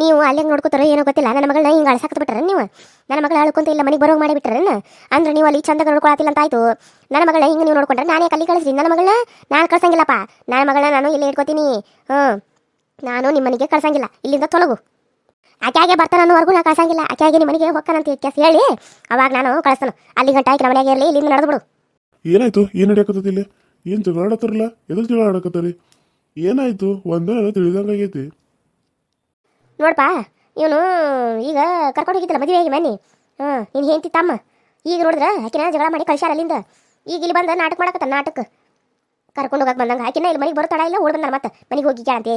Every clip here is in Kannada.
ನೀವು ಅಲ್ಲಿಗೆ ನೋಡ್ಕೋತಾರೋ ಏನೋ ಗೊತ್ತಿಲ್ಲ. ನನ್ನ ಮಗಳನ್ನ ಹಿಂಗೆ ಅಳ್ಸಾಕತ್ ಬಿಟ್ಟಾರ ನೀವು. ನನ್ನ ಮಗಳ ಅಳ್ಕೊಂತ ಇಲ್ಲ ಮನೆಗೆ ಬರೋಂಗೆ ಮಾಡಿಬಿಟ್ಟಾರೇನ? ಅಂದ್ರೆ ನೀವು ಅಲ್ಲಿ ಚಂದಾಗ ನೋಡ್ಕೊಳತಿಲ್ಲ ಅಂತ ಆಯ್ತು. ನನ್ನ ಮಗಳನ್ನ ಹಿಂಗೆ ನೀವು ನೋಡ್ಕೊಂಡ್ರೆ ನಾನೇ ಅಲ್ಲಿ ಕಳಿಸ್ರಿ. ನನ್ನ ಮಗಳನ್ನ ನಾನು ಕಳ್ಸಂಗಿಲ್ಲಪ್ಪ. ನನ್ನ ಮಗಳನ್ನ ನಾನು ಇಲ್ಲೇ ಇಟ್ಕೋತೀನಿ. ನಾನು ನಿಮ್ಮ ಮನೆಗೆ ಕಳ್ಸಂಗಿಲ್ಲ. ಇಲ್ಲಿಂದ ತೊಲಗು. ಆಕೆಯಾಗೆ ಬರ್ತಾನೆ ಅನ್ನೋವರೆಗೂ ನಾನು ಕಳ್ಸಂಗಿಲ್ಲ. ಆಕೆಯಾಗೆ ನಿಮ್ಮ ಮನೆಗೆ ಹೋಗ್ತಾನಂತ ಕೆಲಸ ಹೇಳಿ ಅವಾಗ ನಾನು ಕಳಿಸ್ತಾನೆ. ಅಲ್ಲಿ ಗಂಟ ಆಯ್ಕೆ ನಮ್ಮ ಮನೆಗೆ ಇರಲಿ, ಇಲ್ಲಿಂದ ನಡೆದು ಬಿಡು. ಏನಾಯ್ತು? ಏನು ನಡೆಯಕತ್ತೈತಿ ಇಲ್ಲಿ? ಏನು ಜಗಳ ಆಡತ್ತಾರಲ್ಲ? ಎದಕ್ಕೆ ಜಗಳ ಆಡಕತ್ತಾರಿ? ಏನಾಯ್ತು? ಒಂದನ ತಿಳಿದಂಗಾಗೈತಿ. ನೋಡಪ್ಪ, ಇವನು ಈಗ ಕರ್ಕೊಂಡು ಹೋಗಿದ್ದಲ್ಲ ಮದುವೆಗೆ ಮನೆ. ನೀನು ಹೆಂಡತಿ ತಮ್ಮ ಈಗ ನೋಡಿದ್ರೆ ಆಕಿನ ಜಗಳ ಮಾಡಿ ಕಳ್ಸ್ಯಾರ ಅಲ್ಲಿಂದ. ಈಗ ಇಲ್ಲಿ ಬಂದು ನಾಟಕ ಮಾಡಕತ್ತ. ನಾಟಕ ಕರ್ಕೊಂಡು ಹೋಗಕ್ಕೆ ಬಂದಂಗೆ ಆಕಿನ ಇಲ್ಲಿ ಮನೆಗೆ ಬರೋ ತಡ ಇಲ್ಲ, ಓಡ್ ಬಂದಾರ ಮತ್ತೆ ಮನೆಗೆ ಹೋಗಿ ಕೇಳಂತೆ.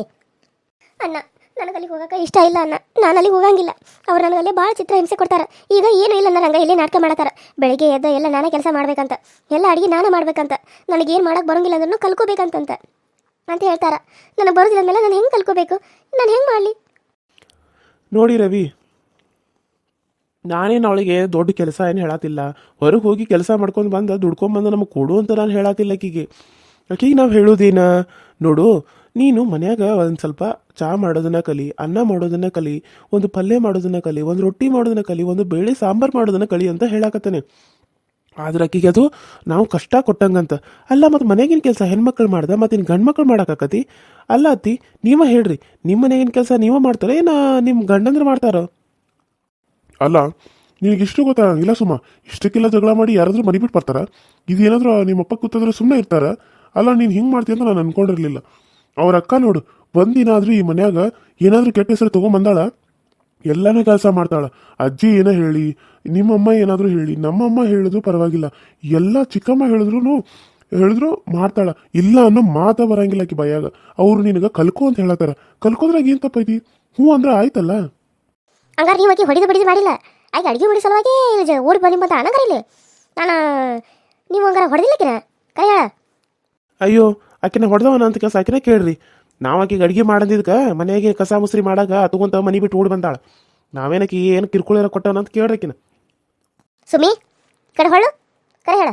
ಅಣ್ಣ, ನನಗೆ ಅಲ್ಲಿಗೆ ಹೋಗಕ್ಕೆ ಇಷ್ಟ ಇಲ್ಲ ಅಣ್ಣ. ನಾನು ಅಲ್ಲಿಗೆ ಹೋಗಂಗಿಲ್ಲ. ಅವ್ರು ನನಗಲ್ಲೇ ಭಾಳ ಚಿತ್ರ ಹಿಂಸೆ ಕೊಡ್ತಾರೆ. ಈಗ ಏನೂ ಇಲ್ಲ ನನಗೆ ಇಲ್ಲೇ ನಾಟಕ ಮಾಡತ್ತಾರ. ಬೆಳಿಗ್ಗೆ ಎದ್ದು ಎಲ್ಲ ನಾನೇ ಕೆಲಸ ಮಾಡ್ಬೇಕಂತ, ಎಲ್ಲ ಅಡುಗೆ ನಾನೇ ಮಾಡ್ಬೇಕಂತ, ನನಗೇನು ಮಾಡೋಕ್ಕೆ ಬರೋಂಗಿಲ್ಲ ಅದನ್ನು ಕಲ್ಕೋಬೇಕಂತ ಹೇಳ್ತಾರೆ. ನನಗೆ ಬರೋದಿಲ್ಲ ಅಂದಮೇಲೆ ನಾನು ಹೆಂಗೆ ಕಲ್ಕೋಬೇಕು? ನಾನು ಹೆಂಗೆ ಮಾಡಲಿ? ನೋಡಿ ರವಿ, ನಾನೇನು ಅವಳಿಗೆ ದೊಡ್ಡ ಕೆಲಸ ಏನು ಹೇಳತ್ತಿಲ್ಲ. ಹೊರಗೆ ಹೋಗಿ ಕೆಲಸ ಮಾಡ್ಕೊಂಡು ಬಂದು ದುಡ್ಕೊಂಬಂದು ನಮಗೆ ಕೊಡು ಅಂತ ನಾನು ಹೇಳತ್ತಿಲ್ಲ ಆಕಿಗೆ ನಾವು ಹೇಳೋದೇನ, ನೋಡು ನೀನು ಮನ್ಯಾಗ ಒಂದು ಸ್ವಲ್ಪ ಚಹಾ ಮಾಡೋದನ್ನ ಕಲಿ, ಅನ್ನ ಮಾಡೋದನ್ನ ಕಲಿ, ಒಂದು ಪಲ್ಯ ಮಾಡೋದನ್ನ ಕಲಿ, ಒಂದು ರೊಟ್ಟಿ ಮಾಡೋದನ್ನ ಕಲಿ, ಒಂದು ಬೇಳೆ ಸಾಂಬಾರು ಮಾಡೋದನ್ನ ಕಲಿ ಅಂತ ಹೇಳಾಕತ್ತಾನೆ. ಆದ್ರೆ ಆಕಿಗೆ ಅದು ನಾವು ಕಷ್ಟ ಕೊಟ್ಟಂಗಂತ ಅಲ್ಲ. ಮತ್ತು ಮನೆಗಿನ ಕೆಲಸ ಹೆಣ್ಮಕ್ಳು ಮಾಡ್ದೆ, ಮತ್ತು ಇನ್ನು ಗಂಡು ಮಕ್ಳು ಮಾಡೋಕ್ಕಾಕತಿ ಅಲ್ಲ ಅತ್ತಿ? ನೀವ ಹೇಳ್ರಿ, ನಿಮ್ಮ ಮನೆಗಿನ ಕೆಲಸ ನೀವೇ ಮಾಡ್ತಾರೆ ಏನ ನಿಮ್ಮ ಗಂಡಂದ್ರೆ ಮಾಡ್ತಾರೋ? ಅಲ್ಲ, ನಿನಗಿಷ್ಟು ಗೊತ್ತಾಗಂಗಿಲ್ಲ ಸುಮ್ಮ. ಇಷ್ಟಕ್ಕೆಲ್ಲ ಜಗಳ ಮಾಡಿ ಯಾರಾದರೂ ಮನೆ ಬಿಟ್ಟು ಬರ್ತಾರ? ಇದು ಏನಾದರೂ ನಿಮ್ಮಪ್ಪ ಕೂತಾದ್ರೆ ಸುಮ್ಮನೆ ಇರ್ತಾರ? ಅಲ್ಲ, ನೀನು ಹಿಂಗೆ ಮಾಡ್ತೀಯ ಅಂತ ನಾನು ಅನ್ಕೊಂಡಿರಲಿಲ್ಲ. ಅವ್ರ ಅಕ್ಕ ನೋಡು, ಒಂದಿನಾದರೂ ಈ ಮನ್ಯಾಗ ಏನಾದರೂ ಕೆಟ್ಟ ಹೆಸರು ತೊಗೊಂಬಂದಾಳ? ಎಲ್ಲಾನೇ ಕೆಲಸ ಮಾಡ್ತಾಳ. ಅಜ್ಜಿ ಏನೋ ಹೇಳಿ, ನಿಮ್ಮಮ್ಮ ಏನಾದರೂ ಹೇಳಿ, ನಮ್ಮಮ್ಮ ಹೇಳಿದ್ರು ಪರವಾಗಿಲ್ಲ, ಎಲ್ಲ ಚಿಕ್ಕಮ್ಮ ಹೇಳಿದ್ರು ಮಾಡ್ತಾಳ. ಇಲ್ಲ ಅನ್ನೋ ಮಾತ ಬರಂಗಿಲ್ಲ ಆಕಿ ಬಯ್ಯಾಗ. ಅವ್ರು ನಿನಗೆ ಕಲ್ಕೋ ಅಂತ ಹೇಳತ್ತಾರ. ಕಲ್ಕೋದ್ರಾಗ ಏನು ತಪ್ಪೈತಿ? ಹ್ಞೂ ಅಂದ್ರೆ ಆಯ್ತಲ್ಲ. ಹಂಗಾರೆ ನೀವು ಆಕೆ ಹೊಡಿದು ಬಡಿದು ಮಾಡಿಲ್ಲ? ಆಕೆ ಅಡುಗೆ ಮಾಡಿ ಸಲುವಾಗಿ ಓಡಿ ಬನ್ನಿ ಬಂತ ಅನ್ನಂಗಾರ ಇಲ್ಲಿ ನಾನು. ನೀವು ಹಂಗಾರೆ ಹೊಡೆದಿಲ್ಲಕಿನ ಕೈ ಹೇಳ. ಅಯ್ಯೋ, ಆಕಿನ ಹೊಡೆದವನ ಅಂತ ಕೆಲಸ ಆಕಿನ ಕೇಳ್ರಿ. ನಾವು ಆಕಿಗೆ ಅಡುಗೆ ಮಾಡದಿದ್ಕೆ ಮನೆಗೆ ಕಸ ಮುಸ್ರಿ ಮಾಡಾಗ ತಗೊಂತ ಮನೆ ಬಿಟ್ಟು ಓಡಿ ಬಂದಾಳ. ನಾವೇನಕ್ಕೆ ಏನು ಕಿರ್ಕೊಳ್ಳೋ ಕೊಟ್ಟವನ ಅಂತ ಕೇಳ್ರಿಕಿನ. ಸುಮಿ, ಕಡೆ ಹೊಳ್ಳು, ಕರೆ ಹೇಳ.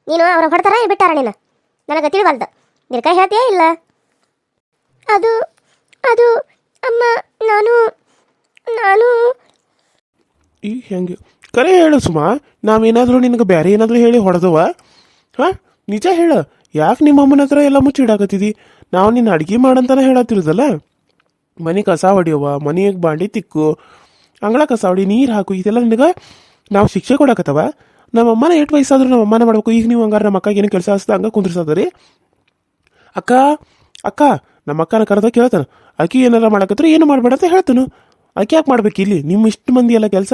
ನೀನು ಅವ್ರ ಹೊಡ್ತಾರ ಬಿಟ್ಟಾರ ನೀನು? ನನಗೆ ತಿಳಿವಲ್ದು. ನೀನು ಕೈ ಹೇಳ್ತೀಯಾ ಇಲ್ಲ? ಅದು ಅದು ಅಮ್ಮ, ನಾನು ಈ ಹೆಂಗೆ ಕರೆ ಹೇಳು ಸುಮಾ. ನಾವೇನಾದರೂ ನಿನಗೆ ಬೇರೆ ಏನಾದರೂ ಹೇಳಿ ಹೊಡೆದವ? ಹಾಂ, ನಿಜ ಹೇಳ. ಯಾಕೆ ನಿಮ್ಮ ಅಮ್ಮನ ಹತ್ರ ಎಲ್ಲ ಮುಚ್ಚಿಡಾಕತ್ತಿದಿ? ನಾವು ನಿನ್ನ ಅಡುಗೆ ಮಾಡಂತಾನೆ ಹೇಳತ್ತಿರೋದಲ್ಲ. ಮನೆ ಕಸ ಹೊಡಿಯವ, ಮನೆಗೆ ಬಾಂಡಿ ತಿಕ್ಕು, ಅಂಗಳ ಕಸ ಹೊಡಿ, ನೀರು ಹಾಕು, ಇದೆಲ್ಲ ನಿನಗೆ ನಾವು ಶಿಕ್ಷೆ ಕೊಡಕತ್ತವ? ನಮ್ಮ ಅಮ್ಮನ 8 ವಯಸ್ಸಾದ್ರೂ ನಮ್ಮ ಅಮ್ಮನ ಮಾಡ್ಬೇಕು. ಈಗ ನೀವು ಹಂಗಾರೆ ನಮ್ಮ ಅಕ್ಕಗೆ ಏನು ಕೆಲಸ ಹಸ್ತ ಹಂಗೆ ಕುಂದ್ರಸದ್ರಿ? ಅಕ್ಕ ಅಕ್ಕ ನಮ್ಮ ಅಕ್ಕನ ಕರೆದ ಕೇಳ್ತಾನೆ. ಅಕ್ಕಿ ಏನಾರ ಮಾಡಕತ್ರ ಏನು ಮಾಡಬೇಡ ಅಂತ ಹೇಳ್ತಾನು. ಅಕ್ಕಿ ಯಾಕೆ ಮಾಡ್ಬೇಕು ಇಲ್ಲಿ? ನಿಮ್ಮ ಇಷ್ಟು ಮಂದಿ ಎಲ್ಲ ಕೆಲಸ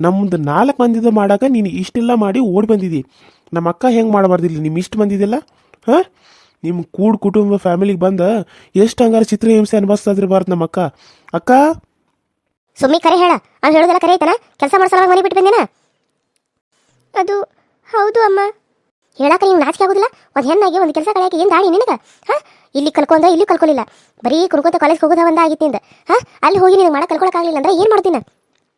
ನಮ್ಮದು 4 ಮಂದಿದ ಮಾಡಾಕ ನೀನು ಇಷ್ಟೆಲ್ಲ ಮಾಡಿ ಓಡಿ ಬಂದಿದ್ದಿ. ನಮ್ಮ ಅಕ್ಕ ಹೆಂಗೆ ಮಾಡಬಾರ್ದಿಲ್ಲ? ನಿಮ್ಮ ಇಷ್ಟು ಮಂದಿದೆಲ್ಲ ಹಾಂ, ನಿಮ್ಮ ಕುಟುಂಬ ಫ್ಯಾಮಿಲಿಗೆ ಬಂದ ಎಷ್ಟು ಹಂಗಾರೆ ಚಿತ್ರ ಹಿಂಸೆ ಅನುಭವಿಸ್ತಾದ್ರಿಬಾರ್ದು ನಮ್ಮ ಅಕ್ಕ. ಅಕ್ಕ ಸುಮ್ಮಿ ಕರೆ ಹೇಳ. ಅವ್ನು ಹೇಳೋದೆಲ್ಲ ಕರೆ ಐತನ? ಕೆಲಸ ಮಾಡ್ಸಲವಾಗ ಮನೆ ಬಿಟ್ಟು ಬಂದೇನ? ಅದು ಹೌದು ಅಮ್ಮ. ಹೇಳಾಕ ನೀವು ನಾಚಿಕೆ ಆಗೋದಿಲ್ಲ? ಒಂದು ಹೆಣ್ಣಾಗಿ ಒಂದು ಕೆಲಸ ಕಳೆಯಾಕೆ ಏನು ದಾಡಿ ನಿನಗೆ? ಹಾಂ, ಇಲ್ಲಿ ಕಲ್ಕೊಂಡ ಇಲ್ಲಿ ಕಲ್ಕೊಲಿಲ್ಲ, ಬರೀ ಕುರ್ಕೊಂತ ಕಾಲೇಜ್ಗೆ ಹೋಗೋದ ಒಂದಾಗಿತ್ತು ನಿಂದ. ಹಾಂ, ಅಲ್ಲಿ ಹೋಗಿ ನಿನಗೆ ಮಾಡಕ್ಕೆ ಕಲ್ಕೊಳಕ್ಕಾಗಲಿಲ್ಲ ಅಂದ್ರೆ ಏನು ಮಾಡ್ತೀನಿ?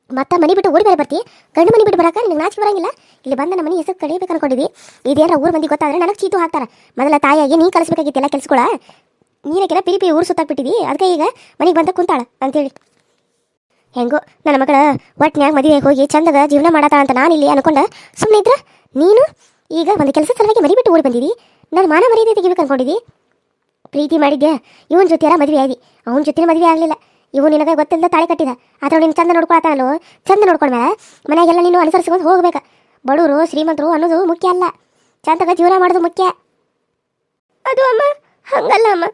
ಮತ್ತೆ ಮನೆ ಬಿಟ್ಟು ಓಡಿ ಬೇರೆ ಬರ್ತಿ? ಗಂಡು ಮನೆ ಬಿಟ್ಟು ಬರಾಕ ನಿನಗೆ ನಾಚಿಕೆ ಬರಂಗಿಲ್ಲ? ಇಲ್ಲಿ ಬಂದ ನಮ್ಮ ಮನೆ ಹೆಸರು ಕಡಿಬೇಕು ಅನ್ಕೊಂಡಿದ್ವಿ. ಇದೇನಾರ ಊರು ಮಂದಿ ಗೊತ್ತಾದ್ರೆ ನನಗೆ ಚೀತು ಹಾಕ್ತಾರೆ. ಮೊದಲ ತಾಯಿಯಾಗಿ ನೀ ಕಲಿಸ್ಬೇಕಾಗಿತ್ತು ಎಲ್ಲ ಕೆಲ್ಸಗಳ. ನೀನಕ್ಕೆಲ್ಲ ಪಿರಿ ಊರು ಸುತ್ತಾಕ್ಬಿಟ್ಟಿದ್ದಿ. ಅದಕ್ಕೆ ಈಗ ಮನೆಗೆ ಬಂದ ಕುಂತಾಳ ಅಂತೇಳಿ. ಹೆಂಗೋ ನನ್ನ ಮಗಳ ಒಟ್ನ್ಯಾಗ ಮದುವೆ ಹೋಗಿ ಚಂದದ ಜೀವನ ಮಾಡತಾಳ ಅಂತ ನಾನು ಇಲ್ಲಿ ಅನ್ಕೊಂಡೆ ಸುಮ್ಮನೆ ಇದ್ರೆ, ನೀನು ಈಗ ಒಂದು ಕೆಲಸ ಸಲುವಾಗಿ ಮನೆ ಬಿಟ್ಟು ಓಡಿ ಬಂದಿದ್ದಿ. ನನ್ನ ಮಾನ ಮರ್ಯಾದೆ ತೆಗಿಬೇಕು ಅನ್ಕೊಂಡಿದ್ದಿ. ಪ್ರೀತಿ ಮಾಡಿದ್ದೆ ಇವನ ಜೊತೆ ಎಲ್ಲ ಮದುವೆ ಆಗಿ, ಅವನ ಜೊತೆ ಮದುವೆ ಆಗಲಿಲ್ಲ. ಇವು ನಿನಗೆ ಗೊತ್ತಿಲ್ಲದ ತಾಳಿ ಕಟ್ಟಿದ. ಆದ್ರೆ ನೀನು ಚಂದ ನೋಡ್ಕೊಳತಾನಲ್ಲೋ, ಚಂದ ನೋಡ್ಕೊಂಡ್ಮೇಲೆ ಮನೆಯಾಗೆಲ್ಲ ನೀನು ಅನುಸರಿಸ್ಕೊಂಡು ಹೋಗ್ಬೇಕು. ಬಡವರು ಶ್ರೀಮಂತರು ಅನ್ನೋದು ಮುಖ್ಯ ಅಲ್ಲ, ಚಂದಗ ಜೀವನ ಮಾಡೋದು ಮುಖ್ಯ. ಅದು ಅಮ್ಮ ಹಂಗಲ್ಲ ಅಮ್ಮ.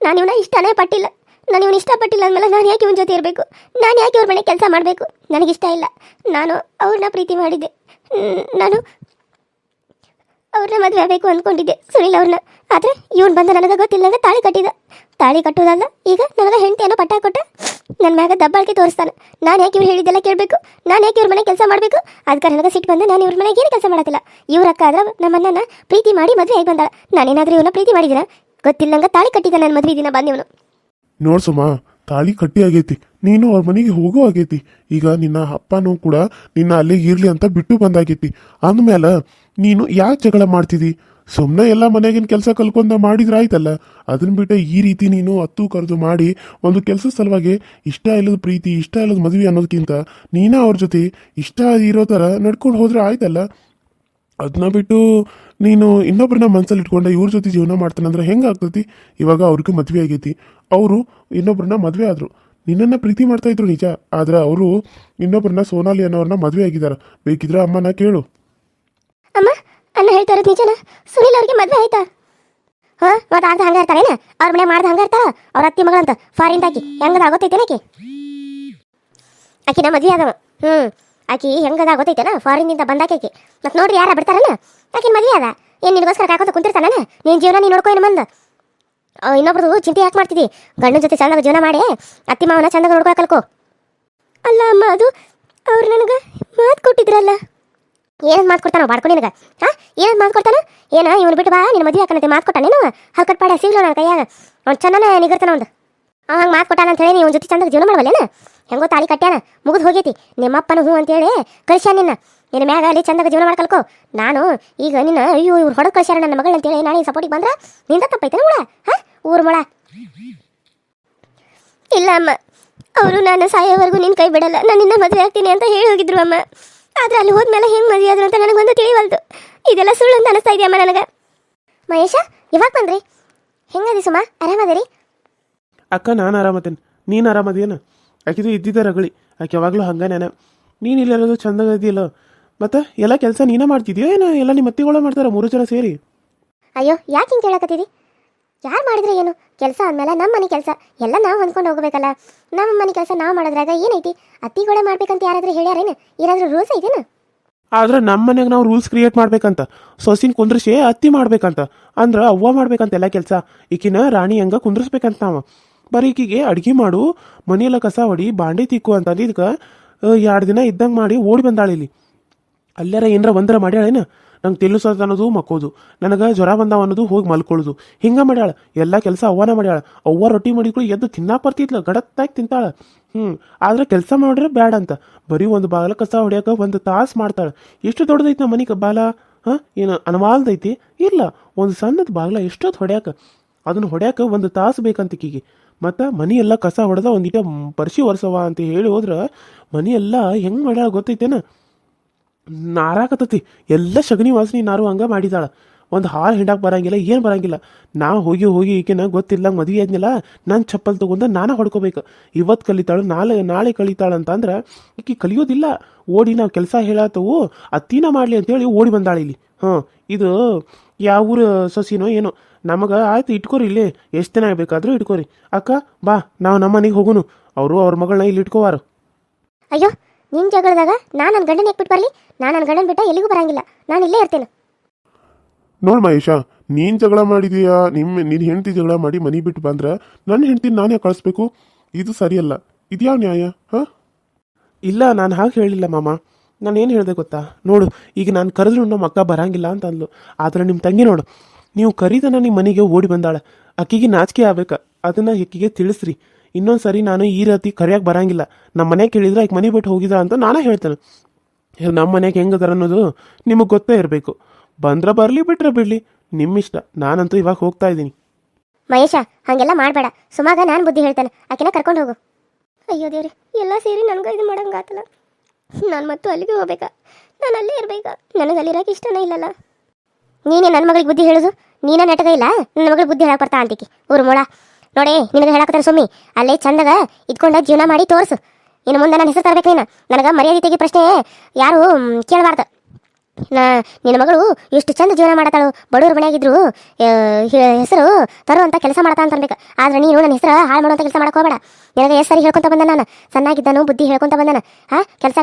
ನಾನು ಇವನ ಇಷ್ಟನೇ ಪಟ್ಟಿಲ್ಲ. ನಾನು ಇವನು ಇಷ್ಟಪಟ್ಟಿಲ್ಲ ಅಂದಮೇಲೆ ನಾನು ಯಾಕೆ ಇವನ ಜೊತೆ ಇರಬೇಕು? ನಾನು ಯಾಕೆ ಇವ್ರ ಮನೆ ಕೆಲಸ ಮಾಡಬೇಕು? ನನಗಿಷ್ಟ ಇಲ್ಲ. ನಾನು ಅವ್ರನ್ನ ಪ್ರೀತಿ ಮಾಡಿದ್ದೆ. ನಾನು ಅವ್ರನ್ನ ಮದುವೆ ಆಗಬೇಕು ಅಂದ್ಕೊಂಡಿದ್ದೆ, ಸುನಿಲ್ ಅವ್ರನ್ನ. ಆದರೆ ಇವನು ಬಂದು ನನಗೆ ಗೊತ್ತಿಲ್ಲಂಗೆ ತಾಳಿ ಕಟ್ಟಿದ. ತಾಳಿ ಕಟ್ಟೋದಲ್ಲ, ಈಗ ನನಗೆ ಹೆಂಡತಿಯನ್ನು ಪಟ್ಟ ಕೊಟ್ಟ ನನ್ನ ಮ್ಯಾಗ ದಬ್ಬಾಳಿಕೆ ತೋರಿಸ್ತಾನೆ. ನಾನು ಯಾಕೆ ಇವ್ರು ಹೇಳಿದ್ದೆಲ್ಲ ಕೇಳಬೇಕು? ನಾನು ಯಾಕೆ ಇವ್ರ ಮನೆ ಕೆಲಸ ಮಾಡಬೇಕು? ಅದಕ್ಕೆ ನನಗೆ ಸಿಟ್ಟು ಬಂದು ನಾನು ಇವ್ರ ಮನೆಗೆ ಏನು ಕೆಲಸ ಮಾಡತ್ತಿಲ್ಲ. ಇವ್ರ ಅಕ್ಕ ಆದ್ರೆ ನಮ್ಮನ್ನ ಪ್ರೀತಿ ಮಾಡಿ ಮದುವೆ ಆಗಿ ಬಂದಾಳ. ನಾನೇನಾದರೂ ಇವನ್ನ ಪ್ರೀತಿ ಮಾಡಿದಿನ? ಗೊತ್ತಿಲ್ಲಂಗೆ ತಾಳಿ ಕಟ್ಟಿದ ನನ್ನ ಮದುವೆ ದಿನ ಬಂದಿವನು. ನೋಡ್ಸಮ್ಮ, ತಾಳಿ ಕಟ್ಟಿ ಆಗೈತಿ, ನೀನು ಅವ್ರ ಮನೆಗೆ ಹೋಗೋ ಆಗೈತಿ. ಈಗ ನಿನ್ನ ಅಪ್ಪನೂ ಕೂಡ ನಿನ್ನ ಅಲ್ಲೇ ಇರ್ಲಿ ಅಂತ ಬಿಟ್ಟು ಬಂದಾಗೈತಿ. ಅಂದಮೇಲೆ ನೀನು ಯಾಕೆ ಜಗಳ ಮಾಡ್ತಿದ್ದಿ? ಸುಮ್ಮನೆ ಎಲ್ಲ ಮನೆಯಾಗಿನ ಕೆಲಸ ಕಲ್ಕೊಂಡ ಮಾಡಿದ್ರೆ ಆಯ್ತಲ್ಲ. ಅದನ್ನ ಬಿಟ್ಟು ಈ ರೀತಿ ನೀನು ಹತ್ತು ಕರೆದು ಮಾಡಿ ಒಂದು ಕೆಲಸದ ಸಲುವಾಗಿ ಇಷ್ಟ ಇಲ್ಲದ ಪ್ರೀತಿ ಇಷ್ಟ ಇಲ್ಲದ ಮದುವೆ ಅನ್ನೋದಕ್ಕಿಂತ ನೀನ ಅವ್ರ ಜೊತೆ ಇಷ್ಟ ಇರೋ ಥರ ನಡ್ಕೊಂಡು ಹೋದ್ರೆ ಆಯ್ತಲ್ಲ. ಅದನ್ನ ಬಿಟ್ಟು ನೀನು ಇನ್ನೊಬ್ಬರನ್ನ ಮನಸ್ಸಲ್ಲಿ ಇಟ್ಕೊಂಡೆ ಇವ್ರ ಜೊತೆ ಜೀವನ ಮಾಡ್ತಾನಂದ್ರೆ ಹೆಂಗೆ ಆಗ್ತೈತಿ. ಇವಾಗ ಅವ್ರಿಗೂ ಮದುವೆ ಆಗೈತಿ, ಅವರು ಇನ್ನೊಬ್ಬರನ್ನ ಮದುವೆ ಆದರು, ನಿನ್ನನ್ನು ಪ್ರೀತಿ ಮಾಡ್ತಾ ಇದ್ರು ನಿಜ, ಆದ್ರೆ ಅವರು ಇನ್ನೊಬ್ಬರನ್ನ ಸೋನಾಲಿ ಅನ್ನೋರನ್ನ ಮದುವೆ ಆಗಿದ್ದಾರೆ. ಬೇಕಿದ್ರೆ ಅಮ್ಮನ ಕೇಳು. ಅಮ್ಮ, ಅಣ್ಣ ಹೇಳ್ತಾ ಇರೋದು ನಿಜನಾ? ಸುನಿಲ್ ಅವ್ರಿಗೆ ಮದ್ವೆ ಆಯ್ತಾ? ಹಾ, ಮತ್ತೆ ಆಗ್ದ ಹಂಗ ಇರ್ತಾರೇನ? ಅವ್ರ ಮನೆ ಮಾಡ್ದ ಹಂಗ ಇರ್ತಾಳ? ಅವ್ರ ಅತ್ತಿ ಮಗಳಂತ ಫಾರಿನ್ ಆಕಿ ಹೆಂಗದ ಗೊತ್ತೈತೇನ? ಆಕಿನ ಮದ್ವೆ ಆದವ. ಆಕಿ ಹೆಂಗದ ಗೊತ್ತೈತೇನ? ಫಾರಿನ್ನಿಂದ ಬಂದಾಕಿ. ಮತ್ತೆ ನೋಡ್ರಿ ಯಾರ ಬಿಡ್ತಾರನ? ಆಕಿನ ಮದ್ವೆ ಅದ. ಏನು ನಿನಗೋಸ್ಕರ ಕಾಕೊಂತ ಕುಂತಿರ್ತಾನ? ನಿನ್ನ ಜೀವನ ನೀನು ನೋಡ್ಕೊ ಇನ್ನು ಮುಂದೆ. ಇನ್ನೊಬ್ರದು ಚಿಂತೆ ಯಾಕೆ ಮಾಡ್ತಿದ್ದಿ? ಗಂಡನ ಜೊತೆ ಚಂದಾಗ ಜೀವನ ಮಾಡಿ ಅತ್ತಿ ಮಾವನ ಚಂದಾಗ ನೋಡ್ಕೊ ಕಲ್ಕೋ. ಅಲ್ಲ ಅಮ್ಮ, ಅದು ಅವ್ರು ನನಗೆ ಮಾತು ಕೊಟ್ಟಿದ್ರಲ್ಲ. ಏನಂತ ಮಾತು ಕೊಡ್ತಾನ ಬಾಡ್ಕೊಂಡು ನಿನಗೆ? ಹಾಂ, ಏನಂತ ಮಾತು ಕೊಡ್ತಾನ? ಏನ ಇವನು ಬಿಟ್ಟು ಬಾ ನಿನ್ನ ಮದುವೆ ಹಾಕನಂತೆ ಮಾತು ಕೊಟ್ಟಾನೇನು? ಹಲ್ಕಟ್ ಪಾಡ ಸಿಗ್ಲೋ ನನ್ನ ಕೈಯಾಗ. ಅವ್ನು ಚೆನ್ನಾನ ನಿಗರ್ತಾನ ಒಂದು. ಹಂಗೆ ಮಾತು ಕೊಟ್ಟಾನ ಅಂತ ಹೇಳಿ ನೀವು ಜೊತೆ ಚಂದಾಗ ಜೀವನ ಮಾಡವಲ್ಲೇನ? ಹೆಂಗೋ ತಾಳಿ ಕಟ್ಟ್ಯಾನ, ಮುಗಿದು ಹೋಗೈತಿ. ನಿಮ್ಮಪ್ಪನ ಹ್ಞೂ ಅಂತೇಳಿ ಕಳಿಸ್ಯಾನ ನಿನ್ನ ಮ್ಯಾಗ ಅಲ್ಲಿ ಚಂದಾಗ ಜೀವನ ಮಾಡ್ಕಲ್ಕೋ. ನಾನು ಈಗ ನಿನ್ನ ಅಯ್ಯೋ ಇವ್ರು ಹೊಡೆದು ಕಳಿಸ್ಯಾರ ನನ್ನ ಮಗಳು ಅಂತೇಳಿ ನಾಳೆ ಸಪೋರ್ಟಿಗೆ ಬಂದ್ರೆ ನಿಂದ ತಪ್ಪೈತೇನ ಮುಳ? ಹಾಂ, ಊರು ಮೊಳ. ಇಲ್ಲ ಅಮ್ಮ, ಅವರು ನಾನು ಸಾಯೋವರೆಗೂ ನಿನ್ನ ಕೈ ಬಿಡಲ್ಲ, ನಾನು ನಿನ್ನ ಮದುವೆ ಆಗ್ತೀನಿ ಅಂತ ಹೇಳಿ ಹೋಗಿದ್ರು ಅಮ್ಮ. ಆದ್ರೆ ಅಲ್ಲಿ ಹೋದ್ಮೇಲೆ ಹೆಂಗೆ ಮದುವೆ ಆದ್ರು ಅಂತ ನನಗೊಂದು ತಿಳಿವಲ್ದು. ಇದೆಲ್ಲ ಸುಳ್ಳು ಅಂತ ಅನಿಸ್ತಾ ಇದೆಯಮ್ಮ ನನಗೆ. ಮಹೇಶ, ಯಾವಾಗ ಬಂದ್ರಿ? ಹೆಂಗದಿ ಸುಮಾ? ಆರಾಮದಿರಿ? ಅಕ್ಕ, ನಾನು ಆರಾಮತ್ತೇನೆ. ನೀನು ಆರಾಮದೇನು? ಆಕಿದು ಇದ್ದಿದ್ದ ರಗಳಿ, ಆಕೆ ಯಾವಾಗಲೂ ಹಂಗನೇನ. ನೀನು ಇಲ್ಲಿರೋದು ಚಂದಾಗ ಇದೆಯಲ್ಲ. ಮತ್ತು ಎಲ್ಲ ಕೆಲಸ ನೀನೇ ಮಾಡ್ತಿದ್ಯೋ ಏನೋ? ಎಲ್ಲ ನಿಮ್ಮ ಅತ್ತಿಗಳು ಮಾಡ್ತಾರೆ 3 ಜನ ಸೇರಿ? ಅಯ್ಯೋ, ಯಾಕೆ ಹಿಂಗೆ ಕೇಳಕತ್ತೀರಿ? ಯಾರು ಮಾಡಿದ್ರೆ ಏನು? ಕೆಲಸ ಅಂದಮೇಲೆ ನಮ್ಮ ಮನೆ ಕೆಲಸ ಎಲ್ಲ ನಾವು ಹೊಂದ್ಕೊಂಡು ಹೋಗ್ಬೇಕಲ್ಲ. ನಮ್ಮ ಮನೆ ಕೆಲಸ ನಾವು ಮಾಡೋದ್ರಾಗ ಏನೈತಿ? ಅತ್ತಿಗಳೇ ಮಾಡ್ಬೇಕಂತ ಯಾರಾದ್ರೂ ಹೇಳ್ಯಾರೇನು? ಏನಾದರೂ ರೂಲ್ಸ್ ಐತೇನು? ಆದ್ರೆ ನಮ್ಮ ಮನೆಗೆ ನಾವು ರೂಲ್ಸ್ ಕ್ರಿಯೇಟ್ ಮಾಡ್ಬೇಕಂತ, ಸೊಸಿನ ಕುಂದ್ರಿಸಿ ಅತ್ತಿ ಮಾಡ್ಬೇಕಂತ, ಅಂದ್ರೆ ಅವ್ವ ಮಾಡ್ಬೇಕಂತ ಎಲ್ಲ ಕೆಲಸ. ಈಕಿನ ರಾಣಿ ಹಂಗ ಕುಂದ್ರಿಸ್ಬೇಕಂತ ನಾವು. ಬರೀ ಈಕಿಗೆ ಅಡುಗೆ ಮಾಡು, ಮನೆಯೆಲ್ಲ ಕಸ ಹೊಡಿ, ಬಾಂಡೆ ತಿಕ್ಕು ಅಂತ ಇದಕ್ಕೆ 2 ದಿನ ಇದ್ದಂಗೆ ಮಾಡಿ ಓಡಿ ಬಂದಾಳೆ ಇಲ್ಲಿ. ಅಲ್ಲಾರ ಏನರ ಒಂದರ ಮಾಡ್ಯಾಳೇನ? ನಂಗೆ ತಿಳಿಸೋದು ಅನ್ನೋದು ಮಕ್ಕೋದು, ನನಗೆ ಜ್ವರ ಬಂದಾವ ಅನ್ನೋದು ಹೋಗಿ ಮಲ್ಕೊಳ್ಳೋದು, ಹಿಂಗೆ ಮಾಡ್ಯಾಳ. ಎಲ್ಲ ಕೆಲಸ ಅವ್ವನ ಮಾಡ್ಯಾಳ. ಅವ್ವ ರೊಟ್ಟಿ ಮಾಡಿಗಳು ಎದ್ದು ತಿನ್ನಾಕ ಬರ್ತಿದ್ಲ, ಗಡತ್ತಾಗಿ ತಿಂತಾಳೆ. ಆದ್ರೆ ಕೆಲಸ ಮಾಡಿದ್ರೆ ಬ್ಯಾಡ ಅಂತ ಬರೀ ಒಂದು ಬಾಗಿಲ ಕಸ ಹೊಡ್ಯಾಕ 1 ತಾಸು ಮಾಡ್ತಾಳೆ. ಎಷ್ಟು ದೊಡ್ಡದೈತಿ ನಮ್ಮ ಮನೆ ಬಾಲ? ಹಾಂ, ಏನು ಅನವಾಲ್ದೈತಿ? ಇಲ್ಲ, ಒಂದು ಸಣ್ಣದ ಬಾಗಿಲ ಎಷ್ಟೊತ್ತು ಹೊಡ್ಯಾಕ. ಅದನ್ನು ಹೊಡ್ಯಾಕ 1 ತಾಸು ಬೇಕಂತ ಈಕಿಗೆ. ಮತ್ತು ಮನೆಯೆಲ್ಲ ಕಸ ಹೊಡೆದ ಒಂದಿಟ ಪರಿಶಿ ಒರೆಸವ ಅಂತ ಹೇಳಿ ಹೋದ್ರೆ ಮನೆಯೆಲ್ಲ ಹೆಂಗೆ ಮಾಡ್ಯಾಳ ಗೊತ್ತೈತೇನ? ನಾರಾಕತ್ತತಿ ಎಲ್ಲ ಸಗಣಿ ವಾಸನೆ. ನಾರು ಹಂಗೆ ಮಾಡಿದಾಳ. ಒಂದು ಹಾಲು ಹಿಂಡಾಕೆ ಬರಂಗಿಲ್ಲ, ಏನು ಬರಂಗಿಲ್ಲ. ನಾ ಹೋಗಿ ಈಕೆನ ಗೊತ್ತಿಲ್ಲ ಮದುವೆ ಆದ್ಮೇಲೆ ನಾನು ಚಪ್ಪಲ್ ತೊಗೊಂಡು ನಾನೇ ಹೊಡ್ಕೋಬೇಕು. ಇವತ್ತು ಕಲಿತಾಳು, ನಾಳೆ ಕಲಿತಾಳು ಅಂತಂದ್ರೆ ಈಕೆ ಕಲಿಯೋದಿಲ್ಲ. ಓಡಿ ನಾವು ಕೆಲಸ ಹೇಳತ್ತವು ಅತ್ತಿನ ಮಾಡಲಿ ಅಂತೇಳಿ ಓಡಿ ಬಂದಾಳೆ ಇಲ್ಲಿ. ಇದು ಯಾವ ಊರು ಸೊಸಿನೋ ಏನೋ. ನಮಗೆ ಆಯ್ತು, ಇಟ್ಕೋರಿ ಇಲ್ಲಿ, ಎಷ್ಟು ದಿನ ಬೇಕಾದರೂ ಇಟ್ಕೋರಿ. ಅಕ್ಕ ಬಾ, ನಾವು ನಮ್ಮ ಮನೆಗೆ ಹೋಗೋನು. ಅವರು ಅವ್ರ ಮಗಳನ್ನ ಇಲ್ಲಿ ಇಟ್ಕೋವಾರು. ಅಯ್ಯೋ, ನಿಮ್ಮ ಜಗಳದಾಗ ನಾನು ನನ್ನ ಗಂಡನ ಬಿಟ್ಟು ಬರಲಿ? ನಾನು ನನ್ನ ಗಂಡನ ಬಿಟ್ಟ ಎಲ್ಲಿಗೂ ಬರಂಗಿಲ್ಲ, ನಾನು ಇಲ್ಲೇ ಇರ್ತೇನೆ. ನೋಡು ಮಹೇಶ, ನೀನು ಜಗಳ ಮಾಡಿದೀಯಾ, ನಿನ್ನ ಹೆಂಡತಿ ಜಗಳ ಮಾಡಿ ಮನೆ ಬಿಟ್ಟು ಬಂದ್ರೆ ನನ್ನ ಹೆಂಡತಿನ ನಾನೇ ಕಳಿಸ್ಬೇಕು? ಇದು ಸರಿಯಲ್ಲ. ಇದ್ಯಾವ ನ್ಯಾಯ? ಹಾಂ, ಇಲ್ಲ, ನಾನು ಹಾಗೆ ಹೇಳಿಲ್ಲ ಮಾಮ. ನಾನು ಏನು ಹೇಳಿದೆ ಗೊತ್ತಾ? ನೋಡು, ಈಗ ನಾನು ಕರೆದ್ರು ನಮ್ಮ ಅಕ್ಕ ಬರಂಗಿಲ್ಲ ಅಂತ ಅಂದ್ಲು. ಆದರೆ ನಿಮ್ಮ ತಂಗಿ ನೋಡು, ನೀವು ಕರೀದನ ನಿಮ್ಮ ಮನೆಗೆ ಓಡಿ ಬಂದಾಳೆ. ಅಕ್ಕಿಗೆ ನಾಚಿಕೆ ಆಗ್ಬೇಕು, ಅದನ್ನು ಅಕ್ಕಿಗೆ ತಿಳಿಸ್ರಿ. ಇನ್ನೊಂದು ಸರಿ ನಾನು ಈ ರೀತಿ ಕರೆಯೋಕೆ ಬರಂಗಿಲ್ಲ. ನಮ್ಮ ಮನೆಗೆ ಕೇಳಿದ್ರೆ ಆಕೆ ಮನೆ ಬಿಟ್ಟು ಹೋಗಿದ ಅಂತ ನಾನೇ ಹೇಳ್ತೇನೆ. ನಮ್ಮ ಮನೆಗೆ ಹೆಂಗದಾರ ಅನ್ನೋದು ನಿಮಗೆ ಗೊತ್ತೇ ಇರಬೇಕು. ಬಂದ್ರೆ ಬರಲಿ, ಬಿಟ್ರೆ ಬಿಡಲಿ, ನಿಮ್ಮಿಷ್ಟ. ನಾನಂತೂ ಇವಾಗ ಹೋಗ್ತಾ ಇದ್ದೀನಿ. ಮಹೇಶ, ಹಾಗೆಲ್ಲ ಮಾಡಬೇಡ. ಸುಮಾಗ ನಾನು ಬುದ್ಧಿ ಹೇಳ್ತೇನೆ, ಆಕೆನ ಕರ್ಕೊಂಡು ಹೋಗು. ಅಯ್ಯೋ ದೇವ್ರಿ, ಎಲ್ಲ ಸೇರಿ ನನಗೆ ಇದು ಮಾಡೋಂಗಾತಲ್ಲ. ನಾನು ಮತ್ತು ಅಲ್ಲಿಗೆ ಹೋಗ್ಬೇಕಾ? ನಾನು ಅಲ್ಲೇ ಇರ್ಬೇಕಾ? ನನಗೆ ಅಲ್ಲಿರೋಕೆ ಇಷ್ಟನೇ ಇಲ್ಲಲ್ಲ. ನೀನೇ ನನ್ನ ಮಗಳಿಗೆ ಬುದ್ಧಿ ಹೇಳೋದು? ನೀನೇ ನೆಟ್ಟಗ ಇಲ್ಲ ನನ್ನ ಮಗಳಿಗೆ ಬುದ್ಧಿ ಹೇಳಕ್ಕೆ ಬರ್ತಾ ಅಂತಿಕಿ ಊರು ಮೂಳ. ನೋಡಿ, ನಿನಗೆ ಹೇಳಕತ್ತಾರ ಸುಮ್ಮಿ, ಅಲ್ಲೇ ಚಂದಾಗ ಇದ್ಕೊಂಡು ಜೀವನ ಮಾಡಿ ತೋರಿಸು. ಇನ್ನು ಮುಂದೆ ನನ್ನ ಹೆಸರು ತರಬೇಕು. ನೀನು ನನಗೆ ಮರ್ಯಾದೆ ತೆಗಿ ಪ್ರಶ್ನೆ ಯಾರು ಕೇಳಬಾರ್ದು. ನಿನ್ನ ಮಗಳು ಎಷ್ಟು ಚಂದ ಜೀವನ ಮಾಡತ್ತಾಳು, ಬಡವ್ರ ಮನೆಯಾಗಿದ್ರು ಹೆಸರು ತರುವಂಥ ಕೆಲಸ ಮಾಡ್ತಾ ಅಂತ ಅನ್ಬೇಕು. ಆದ್ರೆ ನೀನು ನನ್ನ ಹೆಸರು ಹಾಳು ಮಾಡುವಂಥ ಕೆಲಸ ಮಾಡಕ್ಕೆ ಹೋಗಬೇಡ. ನಿನಗೆ ಎಷ್ಟು ಸರಿ ಹೇಳ್ಕೊಂತ ಬಂದ, ನಾನು ಸಣ್ಣಾಗಿದ್ದನು ಬುದ್ಧಿ ಹೇಳ್ಕೊಂತ ಬಂದನ. ಕೆಲಸ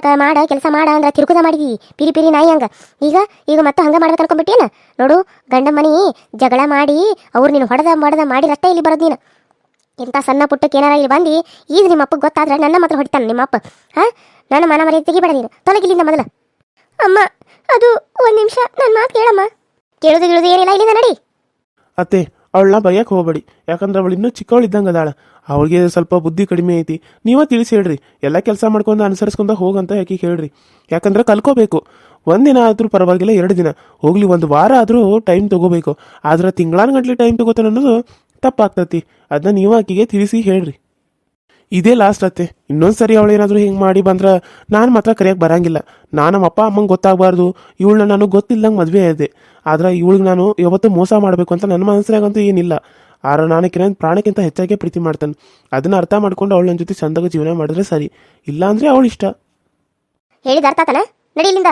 ಮಾಡ ಅಂದ್ರೆ ತಿರುಕುದ ಮಾಡಿದಿ ಪಿರಿ ನಾಯಿ ಹಂಗೆ. ಈಗ ಮತ್ತೆ ಹಂಗೆ ಮಾಡ್ಬೇಕು ಅನ್ಕೊಂಡ್ಬಿಟ್ಟೇನ? ನೋಡು, ಗಂಡ ಮನೆ ಜಗಳ ಮಾಡಿ ಅವ್ರು ನೀನು ಹೊಡೆದ ಮಾಡಿರಷ್ಟೇ ಇಲ್ಲಿ ಬರೋದು. ನೀನು ಇಂಥ ಸಣ್ಣ ಪುಟ್ಟಕ್ಕೆ ಏನಾರ ಇಲ್ಲಿ ಬಂದು ಈಗ ನಿಮ್ಮ ಅಪ್ಪಗೆ ಗೊತ್ತಾದ್ರೆ ನನ್ನ ಮಾತ್ರ ಹೊಡಿತಾನೆ ನಿಮ್ಮ ಅಪ್ಪ. ನನ್ನ ಮನ ಮರ್ಯಾದೆ ತೆಗಿಬೇಡ ನೀನು, ತೊಲಗಿಲ್ಲಿಂದ ಮೊದಲು. ಅಮ್ಮ, ಅದು 1 ನಿಮಿಷ ನನ್ನ ಮಾತು ಕೇಳಮ್ಮ. ಕೇಳೋದು ಏನಿಲ್ಲ, ಇಲ್ಲಿಂದ ನಡಿ. ಅತ್ತೆ, ಅವಳನ್ನ ಬೈಯಕ್ಕೆ ಹೋಗಬೇಡಿ. ಯಾಕಂದ್ರೆ ಅವಳು ಇನ್ನೂ ಚಿಕ್ಕವಳಿದ್ದಂಗೆ ಅದಾಳ. ಅವಳಿಗೆ ಸ್ವಲ್ಪ ಬುದ್ಧಿ ಕಡಿಮೆ ಐತಿ. ನೀವೇ ತಿಳಿಸಿ ಹೇಳ್ರಿ. ಎಲ್ಲ ಕೆಲಸ ಮಾಡ್ಕೊಂಡು ಅನುಸರಿಸ್ಕೊಂಡ ಹೋಗಂತ ಯಾಕೆ ಹೇಳ್ರಿ. ಯಾಕಂದ್ರೆ ಕಲ್ಕೋಬೇಕು. ಒಂದಿನ ಆದರೂ ಪರವಾಗಿಲ್ಲ, 2 ದಿನ ಹೋಗ್ಲಿ, 1 ವಾರ ಆದರೂ ಟೈಮ್ ತಗೋಬೇಕು. ಆದ್ರೆ ತಿಂಗಳಾನುಗಟ್ಲೆ ಟೈಮ್ ತಗೋತಾನೆ ಅನ್ನೋದು ತಪ್ಪಾಗ್ತತಿ. ಅದನ್ನ ನೀವು ಆಕಿಗೆ ತಿಳಿಸಿ ಹೇಳ್ರಿ. ಇದೇ ಲಾಸ್ಟ್ ಅತ್ತೆ. ಇನ್ನೊಂದ್ಸರಿ ಅವಳು ಏನಾದರೂ ಹಿಂಗೆ ಮಾಡಿ ಬಂದ್ರೆ ನಾನು ಮಾತ್ರ ಕರೆಯಕ್ಕೆ ಬರಂಗಿಲ್ಲ. ನಮ್ಮ ಅಪ್ಪ ಅಮ್ಮಂಗೆ ಗೊತ್ತಾಗಬಾರ್ದು, ಇವಳನ್ನ ನಾನು ಗೊತ್ತಿಲ್ಲದಂಗೆ ಮದುವೆ ಆದೆ. ಆದ್ರೆ ಇವಳಿಗೆ ನಾನು ಯಾವತ್ತೂ ಮೋಸ ಮಾಡಬೇಕು ಅಂತ ನನ್ನ ಮನಸ್ಸಿನಾಗಂತೂ ಏನಿಲ್ಲ. ಆದ್ರೆ ನಾನು ಪ್ರಾಣಕ್ಕಿಂತ ಹೆಚ್ಚಾಗಿ ಪ್ರೀತಿ ಮಾಡ್ತಾನೆ. ಅದನ್ನ ಅರ್ಥ ಮಾಡ್ಕೊಂಡು ಅವಳ ನನ್ನ ಜೊತೆ ಚಂದಾಗ ಜೀವನ ಮಾಡಿದ್ರೆ ಸರಿ, ಇಲ್ಲಾಂದ್ರೆ ಅವಳು ಇಷ್ಟ. ಹೇಳಿದ ಅರ್ಥ ಆತನ? ನಡಿ ಇಲ್ಲಿಂದ.